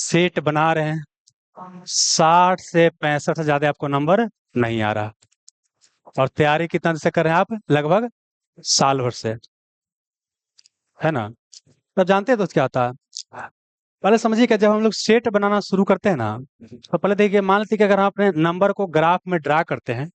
Set बना रहे हैं, 60 से 65 से ज्यादा आपको नंबर नहीं आ रहा, और तैयारी कितना से कर रहे हैं आप? लगभग साल भर से, है ना? तब जानते हैं दोस्त क्या होता है? पहले समझिए कि जब हम लोग सेट बनाना शुरू करते हैं ना, तो पहले देखिए, मान लीजिए कि अगर हम अपने नंबर को ग्राफ में ड्रा करते हैं,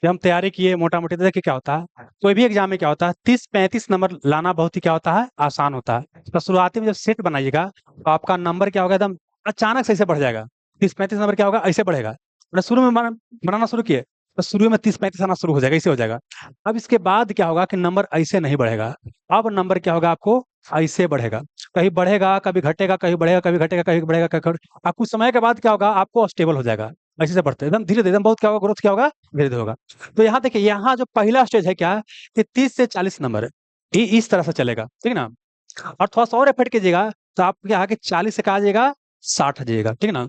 जब हम तैयारी किए मोटा मोटी, तो देखिए क्या होता है, कोई भी एग्जाम में क्या होता है, 30-35 नंबर लाना बहुत ही क्या होता है, आसान होता है। तो शुरुआती में जब सेट बनाइएगा, तो आपका नंबर क्या होगा, एकदम अचानक से ऐसे बढ़ जाएगा। 30-35 नंबर क्या होगा, ऐसे बढ़ेगा। मैंने शुरू में बनाना शुरू किए, तो शुरू में 30-35 आना शुरू हो जाएगा, ऐसे हो जाएगा। अब इसके बाद क्या होगा कि नंबर ऐसे नहीं बढ़ेगा, अब नंबर क्या होगा आपको, ऐसे बढ़ेगा। कहीं बढ़ेगा, कभी घटेगा, कहीं बढ़ेगा, कभी घटेगा, कहीं बढ़ेगा, कभी अब कुछ समय के बाद क्या होगा, आपको स्टेबल हो जाएगा। ऐसे से बढ़ते एकदम धीरे धीरे, एकदम बहुत क्या होगा, ग्रोथ क्या होगा, धीरे धीरे होगा। तो यहाँ देखिए, यहाँ जो पहला स्टेज है क्या है, कि 30 से 40 नंबर है, ये इस तरह से चलेगा, ठीक है ना? और थोड़ा सा और एफर्ट कीजिएगा, तो आप क्या है कि 40 से कहा आ जाएगा, 60 आ जाएगा, ठीक है ना?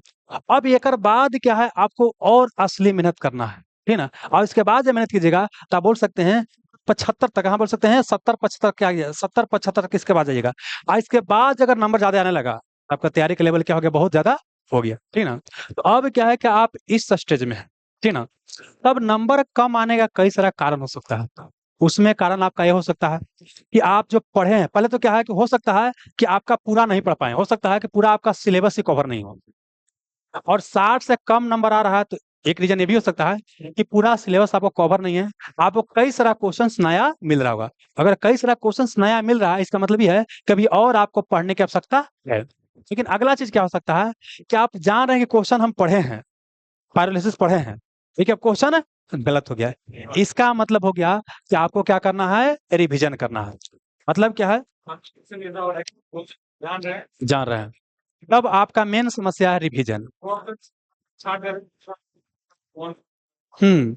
अब एक बाद क्या है, आपको और असली मेहनत करना है, ठीक है ना? और इसके बाद जब मेहनत कीजिएगा, तो आप बोल सकते हैं 75 तक, हाँ बोल सकते हैं 70-75, क्या 70-75 तक इसके बाद जाइएगा। और इसके बाद अगर नंबर ज्यादा आने लगा, आपका तैयारी का लेवल क्या हो गया, बहुत ज्यादा हो गया, ठीक है ना? तो अब क्या है कि आप इस स्टेज में है, ठीक है ना? तब नंबर कम आने का कई सारा कारण हो सकता है। उसमें कारण आपका ये हो सकता है कि आप जो पढ़े हैं, पहले तो क्या है कि हो सकता है कि आपका पूरा नहीं पढ़ पाए, हो सकता है कि पूरा आपका सिलेबस ही कवर नहीं हो, और 60 से कम नंबर आ रहा है, तो एक रीजन ये भी हो सकता है कि पूरा सिलेबस आपको कवर नहीं है, आपको कई सारा क्वेश्चंस नया मिल रहा होगा। अगर कई सारा क्वेश्चंस नया मिल रहा है, इसका मतलब ये है कभी और आपको पढ़ने की आवश्यकता है। लेकिन अगला चीज क्या हो सकता है कि आप जान रहे हैं कि क्वेश्चन हम पढ़े हैं, पायरोलिसिस पढ़े हैं, ठीक है, क्वेश्चन गलत हो गया है, इसका मतलब हो गया कि आपको क्या करना है, रिवीजन करना है। मतलब क्या है, जान रहे हैं, तब आपका मेन समस्या है रिवीजन। हम्म।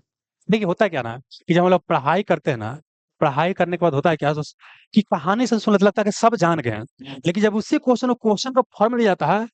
देखिए होता क्या ना, कि जब हम लोग पढ़ाई करते हैं ना, पढ़ाई करने के बाद होता है क्या, कि कहानी से सुन लगता है कि सब जान गए हैं, लेकिन जब उसी क्वेश्चन को फॉर्म मिल जाता है,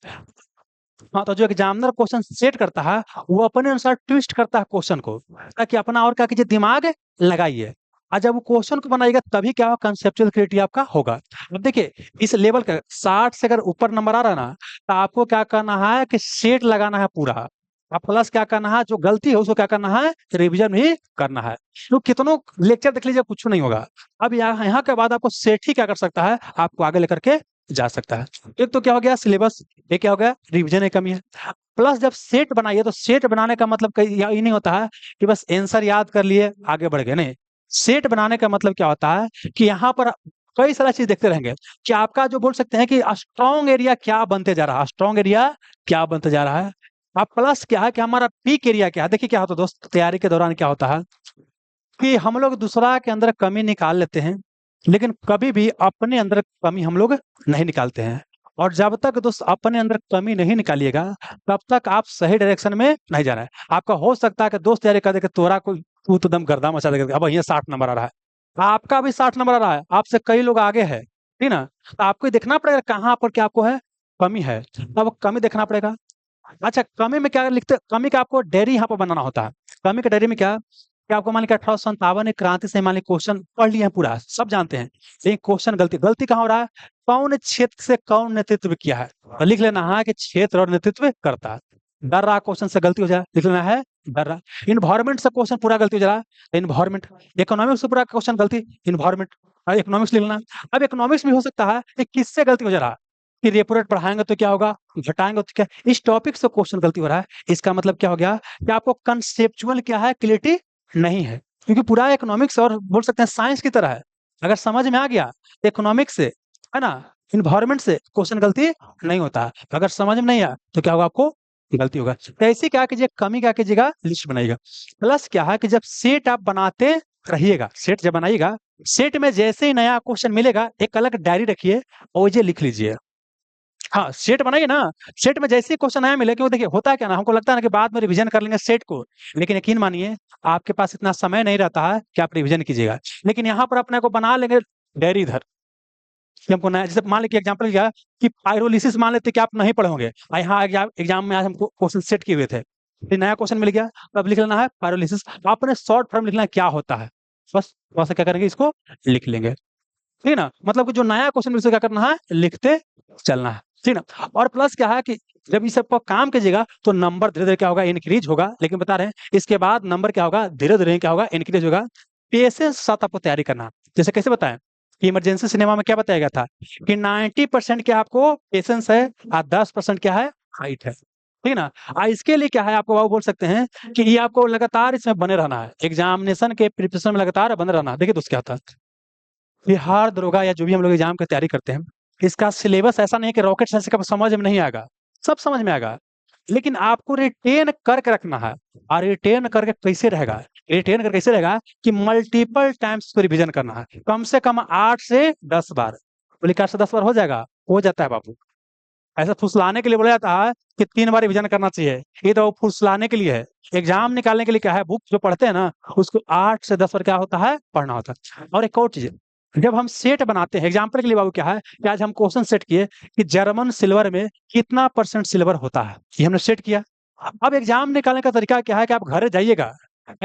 हाँ, तो जो एग्जामिनर क्वेश्चन सेट करता है, वो अपने अनुसार ट्विस्ट करता है क्वेश्चन को, ताकि अपना और क्या कीजिए, दिमाग लगाइए। और जब वो क्वेश्चन को बनाएगा, तभी क्या होगा, कंसेप्चुअल क्रिएटिव आपका होगा। अब देखिए, इस लेवल का 60 से अगर ऊपर नंबर आ रहा है ना, तो आपको क्या करना है कि सेट लगाना है पूरा। अब प्लस क्या करना है, जो गलती है उसको क्या करना है, रिवीजन भी करना है। तो कितनों लेक्चर देख लीजिए, कुछ नहीं होगा। अब यहाँ के बाद आपको सेट ही क्या कर सकता है, आपको आगे लेकर के जा सकता है। एक तो क्या हो गया, सिलेबस, ये क्या हो गया, रिवीजन की कमी है। प्लस जब सेट बनाइए, तो सेट बनाने का मतलब ये नहीं होता है कि बस आंसर याद कर लिए आगे बढ़ गए, नहीं। सेट बनाने का मतलब क्या होता है कि यहाँ पर कई सारा चीज देखते रहेंगे, कि आपका जो बोल सकते हैं कि स्ट्रॉन्ग एरिया क्या बनते जा रहा है, स्ट्रॉन्ग एरिया क्या बनते जा रहा है। अब प्लस क्या है कि हमारा पीक एरिया क्या है। देखिए क्या होता है दोस्त, तैयारी के दौरान क्या होता है कि हम लोग दूसरा के अंदर कमी निकाल लेते हैं, लेकिन कभी भी अपने अंदर कमी हम लोग नहीं निकालते हैं। और जब तक दोस्त अपने अंदर कमी नहीं निकालिएगा, तब तक आप सही डायरेक्शन में नहीं जा रहे हैं। आपका हो सकता है कि दोस्त तैयारी कर दे कि तोरा कोई, तू तो दम गर्दा मचा देगा, अब यहाँ 60 नंबर आ रहा है, आपका भी 60 नंबर आ रहा है, आपसे कई लोग आगे है, ठीक ना? तो आपको देखना पड़ेगा कहाँ पर क्या आपको है, कमी है, अब कमी देखना पड़ेगा। अच्छा, कमी में क्या लिखते, कमी का आपको डायरी यहाँ पर बनाना होता है। कमी का डायरी में क्या, कि आपको मान लीजिए 1857 क्रांति से मान लीजिए क्वेश्चन पढ़ लिए हैं पूरा, सब जानते हैं, लेकिन क्वेश्चन गलती गलती कहाँ हो रहा है, कौन क्षेत्र से कौन नेतृत्व किया है, तो लिख लेना है कि क्षेत्र और नेतृत्व करता है। डर रहा क्वेश्चन से गलती हो जाए, लिख लेना है डर रहा। इन्वायरमेंट से क्वेश्चन पूरा गलती हो जा रहा है, इन्वायरमेंट। इकोनॉमिक्स से पूरा क्वेश्चन गलती, इन्वायरमेंट, इकोनॉमिक्स लिख लेना। अब इकोनॉमिक्स में हो सकता है कि किससे गलती हो जा रहा है, कि रेपो रेट बढ़ाएंगे तो क्या होगा, घटाएंगे तो क्या, इस टॉपिक से क्वेश्चन गलती हो रहा है। इसका मतलब क्या हो गया, कि आपको कंसेप्चुअल क्या है, क्लियरिटी नहीं है, क्योंकि पूरा इकोनॉमिक्स और बोल सकते हैं साइंस की तरह है। अगर समझ में आ गया इकोनॉमिक्स से, है ना, इन्वायरमेंट से क्वेश्चन गलती नहीं होता है। अगर समझ में नहीं आया तो क्या होगा, आपको गलती होगा। तो ऐसे क्या कीजिए, कमी क्या कीजिएगा, लिस्ट बनाइएगा। प्लस क्या है कि जब सेट आप बनाते रहिएगा, सेट जब बनाइएगा, सेट में जैसे ही नया क्वेश्चन मिलेगा, एक अलग डायरी रखिए और ये लिख लीजिए। हाँ, सेट बनाइए ना, सेट में जैसे ही क्वेश्चन नया मिले, क्यों देखिए होता है क्या ना, हमको लगता है ना कि बाद में रिवीजन कर लेंगे सेट को, लेकिन यकीन मानिए आपके पास इतना समय नहीं रहता है कि आप रिवीजन कीजिएगा। लेकिन यहाँ पर अपने को बना लेंगे डायरी इधर, कि हमको नया, जैसे मान लीजिए एग्जाम्पल क्या, कि पायरोलिसिस मान लेते कि आप नहीं पढ़े होंगे, और यहाँ एग्जाम में आज हमको क्वेश्चन सेट किए हुए थे, फिर नया क्वेश्चन मिल गया, तो अब लिख लेना है पायरोलिसिस, आपने शॉर्ट फॉर्म लिखना है क्या होता है, बस थोड़ा सा क्या करेंगे, इसको लिख लेंगे, ठीक है ना? मतलब कि जो नया क्वेश्चन मिले उसे क्या करना है, लिखते चलना है। ठीक ना? और प्लस क्या है कि जब इस सब पर काम कीजिएगा तो नंबर धीरे-धीरे क्या होगा इंक्रीज़ होगा, लेकिन बता रहे हैं इसके बाद नंबर क्या होगा धीरे-धीरे क्या होगा इंक्रीज़ होगा। पेशेंस के साथ आपको तैयारी करना है। जैसे कैसे बताएँ? कि इमरजेंसी सिनेमा में क्या बताया गया था कि 90% क्या आपको पेशेंस है और 10% क्या है हाइट है। ठीक है ना? इसके लिए क्या है आपको वो बोल सकते हैं कि ये आपको लगातार इसमें बने रहना है। एग्ज़ामिनेशन के प्रिपरेशन में लगातार बने रहना है। देखिए दोस्त क्या होता है बिहार दरोगा या जो भी हम लोग एग्जाम की तैयारी करते हैं, इसका सिलेबस ऐसा नहीं है कि रॉकेट साइंस का समझ में नहीं आएगा, सब समझ में आएगा। लेकिन आपको रिटेन करके रखना है और रिटेन करके कैसे रहेगा? रिटेन करके कैसे रहेगा कि मल्टीपल टाइम्स इसको रिवीजन करना है। कम से कम 8 से 10 बार। बोले कि 8 से 10 बार हो जाएगा? हो जाता है बाबू। ऐसा फुसलाने के लिए बोला जाता है कि 3 बार रिवीजन करना चाहिए। ये तो फुसलाने के लिए है। एग्जाम निकालने के लिए क्या है बुक जो पढ़ते हैं ना, उसको 8 से 10 बार क्या होता है? पढ़ना होता है। और एक और चीज़ जब हम सेट बनाते हैं एग्जाम्पल के लिए बाबू क्या है कि आज हम क्वेश्चन सेट किए कि जर्मन सिल्वर में कितना परसेंट सिल्वर होता है ये हमने सेट किया। अब एग्जाम निकालने का तरीका क्या है कि आप घर जाइएगा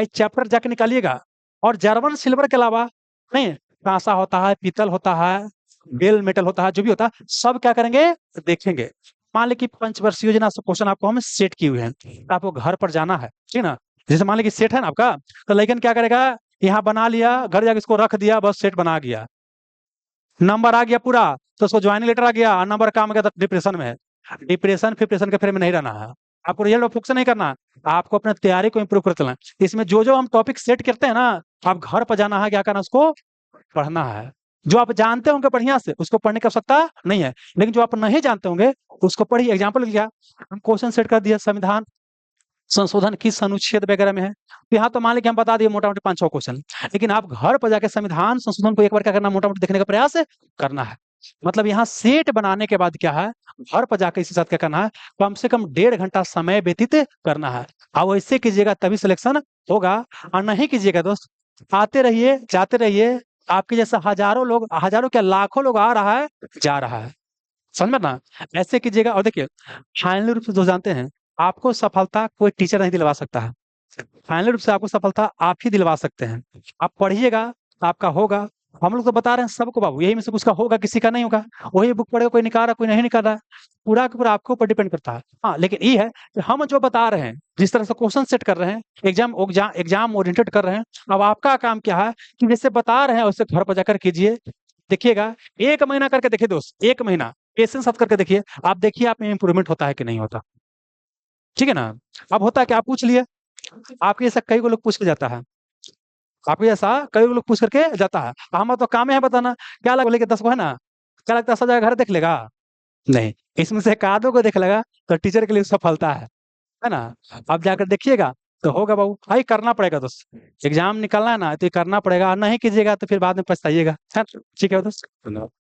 चैप्टर जाके निकालिएगा और जर्मन सिल्वर के अलावा नहीं कांसा होता है पीतल होता है बेल मेटल होता है जो भी होता है सब क्या करेंगे देखेंगे। मान ली कि पंचवर्षीय योजना से क्वेश्चन आपको हम सेट किए हुए हैं तो आपको घर पर जाना है ठीक है ना। जैसे मान ली कि सेट है ना आपका तो लेकिन क्या करेगा यहाँ बना लिया घर जाके इसको रख दिया बस सेट बना गया नंबर आ गया पूरा तो उसको ज्वाइनिंग लेटर आ गया और नंबर काम आ गया तो डिप्रेशन में है। डिप्रेशन फिप्रेशन के फेर में नहीं रहना है। आपको रिजल्ट पर फोकस नहीं करना है। आपको अपने तैयारी को इंप्रूव कर चलना है। इसमें जो जो हम टॉपिक सेट करते हैं ना आप घर पर जाना है क्या करना है उसको पढ़ना है। जो आप जानते होंगे बढ़िया से उसको पढ़ने की आवश्यकता नहीं है लेकिन जो आप नहीं जानते होंगे उसको पढ़िए। एग्जाम्पल लिया हम क्वेश्चन सेट कर दिया संविधान संशोधन किस अनुच्छेद वगैरह में है तो यहाँ तो मान लीजिए हम बता दिए मोटा मोटी 5-6 क्वेश्चन लेकिन आप घर पर जाके संविधान संशोधन को एक बार क्या करना मोटा मोटी देखने का प्रयास करना है। मतलब यहाँ सेट बनाने के बाद क्या है घर पर जाकर इसके साथ क्या करना है कम से कम 1.5 घंटा समय व्यतीत करना है। अब वैसे कीजिएगा तभी सिलेक्शन होगा और नहीं कीजिएगा दोस्त आते रहिए जाते रहिए आपके जैसा हजारों लोग हजारों क्या लाखों लोग आ रहा है जा रहा है समझ में ना। ऐसे कीजिएगा और देखिए फाइनल रूप से जो जानते हैं आपको सफलता कोई टीचर नहीं दिलवा सकता है। फाइनल रूप से आपको सफलता आप ही दिलवा सकते हैं। आप पढ़िएगा आपका होगा। हम लोग तो बता रहे हैं सबको बाबू यही में से कुछ का होगा किसी का नहीं होगा। वही बुक पढ़ेगा कोई निकाल रहा कोई नहीं निकाल रहा है। पूरा का पूरा आपके ऊपर डिपेंड करता है। हाँ लेकिन ये है कि हम जो बता रहे हैं जिस तरह से क्वेश्चन सेट कर रहे हैं एग्जाम ओरिएंटेड कर रहे हैं। अब आपका काम क्या है कि जैसे बता रहे हैं वैसे घर पर जाकर कीजिए। देखिएगा 1 महीना करके देखिए दोस्त 1 महीना पेशेंस साथ करके देखिए आप देखिए आप में इंप्रूवमेंट होता है कि नहीं होता। ठीक है ना। अब होता है कि आप पूछ लिए आपके जैसा कई को लोग पूछ के जाता है। आपके जैसा कई लोग पूछ करके जाता है हमारा तो काम है बताना क्या लगा लेके 10 को है ना क्या लगता है सब जगह घर देख लेगा नहीं इसमें से एक आधों को देख लेगा तो टीचर के लिए सफलता है ना। अब जाकर देखिएगा तो होगा बाबू भाई करना पड़ेगा दोस्त एग्जाम निकलना है ना तो ये करना पड़ेगा नहीं कीजिएगा तो फिर बाद में पछताइएगा। ठीक है दोस्त धन्यवाद।